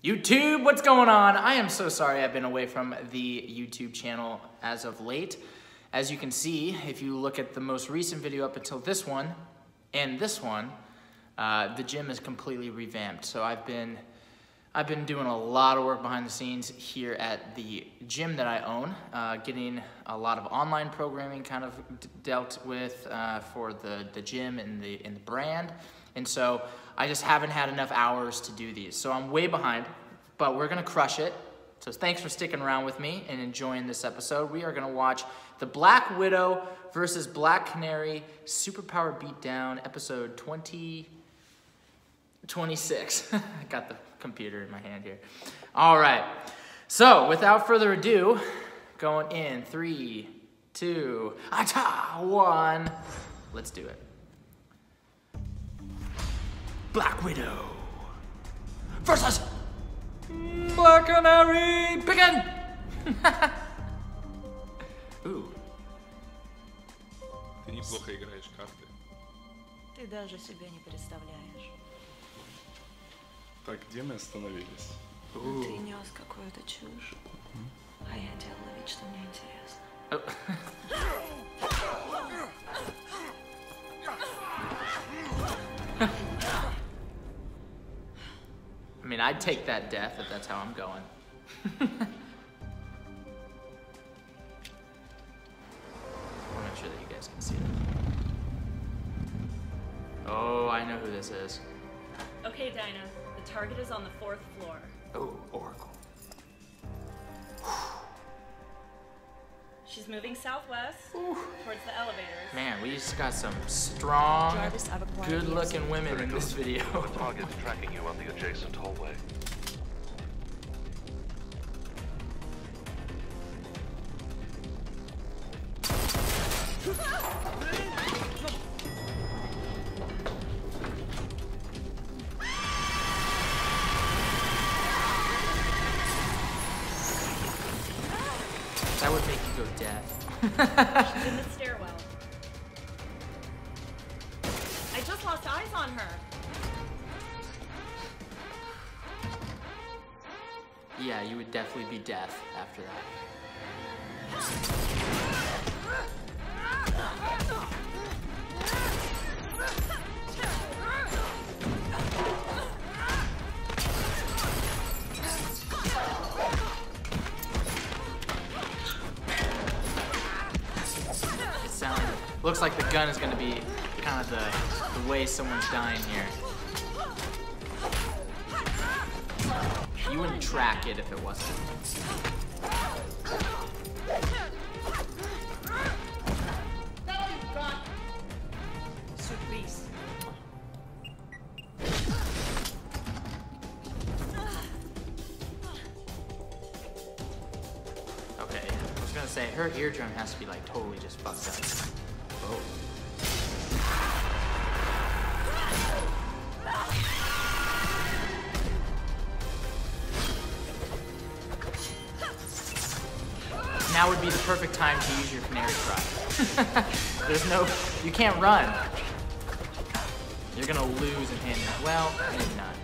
YouTube, what's going on? I am so sorry I've been away from the YouTube channel as of late. As you can see, if you look at the most recent video up until this one, and this one, the gym is completely revamped. So I've been doing a lot of work behind the scenes here at the gym that I own, getting a lot of online programming kind of dealt with for the gym and the brand. And so I just haven't had enough hours to do these. So I'm way behind, but we're gonna crush it. So thanks for sticking around with me and enjoying this episode. We are gonna watch the Black Widow versus Black Canary Superpower Beatdown, episode 26. I got the computer in my hand here. All right, so without further ado, going in 3, 2, 1, let's do it. Black Widow versus Black Canary. Begin! Ooh. Ты неплохо играешь карты. Ты даже себе не представляешь. Так, где мы остановились? Ты нес какую-то чушь, а я делала вид, что мне интересно. I mean, I'd take that death if that's how I'm going. I'll make sure that you guys can see it. Oh, I know who this is. Okay, Dinah. The target is on the 4th floor. Oh, Oracle. She's moving southwest towards the elevators. Man, we just got some strong, good-looking women in this video. The target's tracking you on the adjacent hallway. That would make you go deaf. She's in the stairwell. I just lost eyes on her. Yeah, you would definitely be deaf after that. Looks like the gun is gonna be kind of the way someone's dying here. You wouldn't track it if it wasn't. Okay, I was gonna say her eardrum has to be like totally just fucked up. Oh. Now would be the perfect time to use your canary cry. There's no, you can't run. You're gonna lose in hand. Well, maybe not.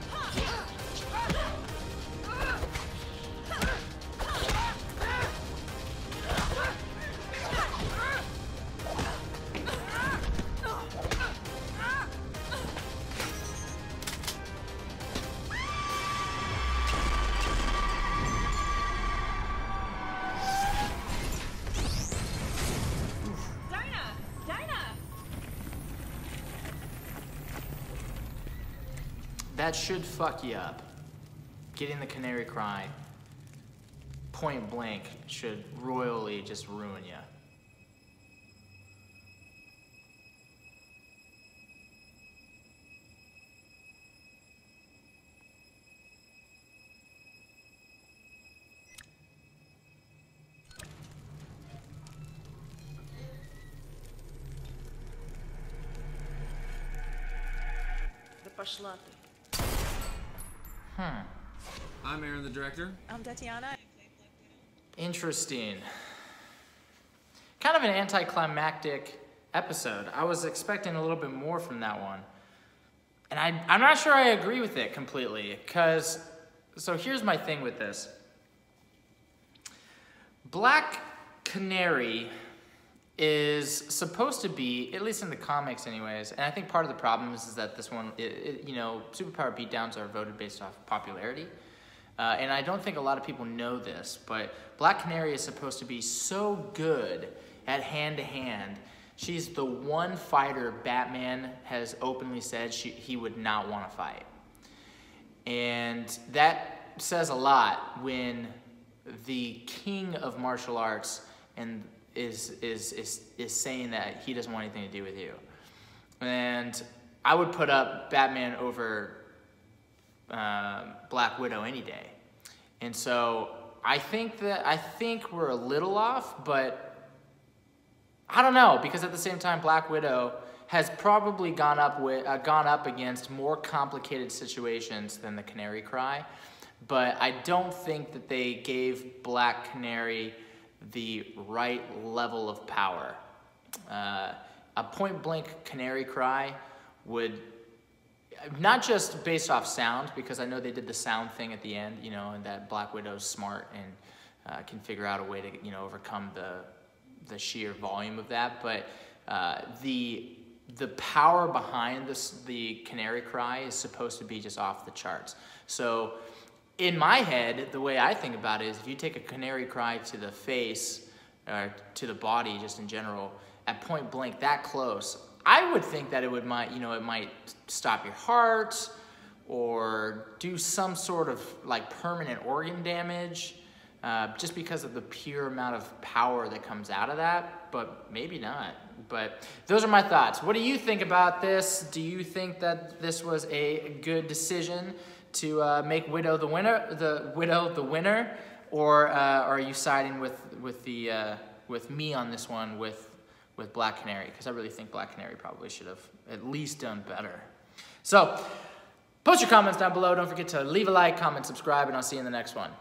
That should fuck you up. Getting the canary cry point blank should royally just ruin you. Да пошла ты. I'm Aaron, the director. I'm Tatiana. Interesting. Kind of an anticlimactic episode. I was expecting a little bit more from that one. And I'm not sure I agree with it completely, because So here's my thing with this. Black Canary is supposed to be, at least in the comics anyways, and I think part of the problem is that this one, you know, superpower beatdowns are voted based off popularity. And I don't think a lot of people know this, but Black Canary is supposed to be so good at hand-to-hand. She's the one fighter Batman has openly said he would not want to fight. And that says a lot when the king of martial arts and is saying that he doesn't want anything to do with you. And I would put up Batman over Black Widow any day. And so I think we're a little off, but I don't know, because at the same time Black Widow has probably gone up against more complicated situations than the Canary Cry, but I don't think that they gave Black Canary the right level of power. A point-blank Canary Cry would, not just based off sound, because I know they did the sound thing at the end, you know, and that Black Widow's smart and can figure out a way to, you know, overcome the sheer volume of that, but the power behind the Canary Cry is supposed to be just off the charts. So in my head, the way I think about it is if you take a Canary Cry to the face, or to the body just in general, at point blank, that close, I would think that it might stop your heart or do some sort of like permanent organ damage, just because of the pure amount of power that comes out of that, but maybe not. But those are my thoughts. What do you think about this? Do you think that this was a good decision to make Widow the winner, or are you siding with me on this one with Black Canary? Because I really think Black Canary probably should have at least done better. So post your comments down below. Don't forget to leave a like, comment, subscribe, and I'll see you in the next one.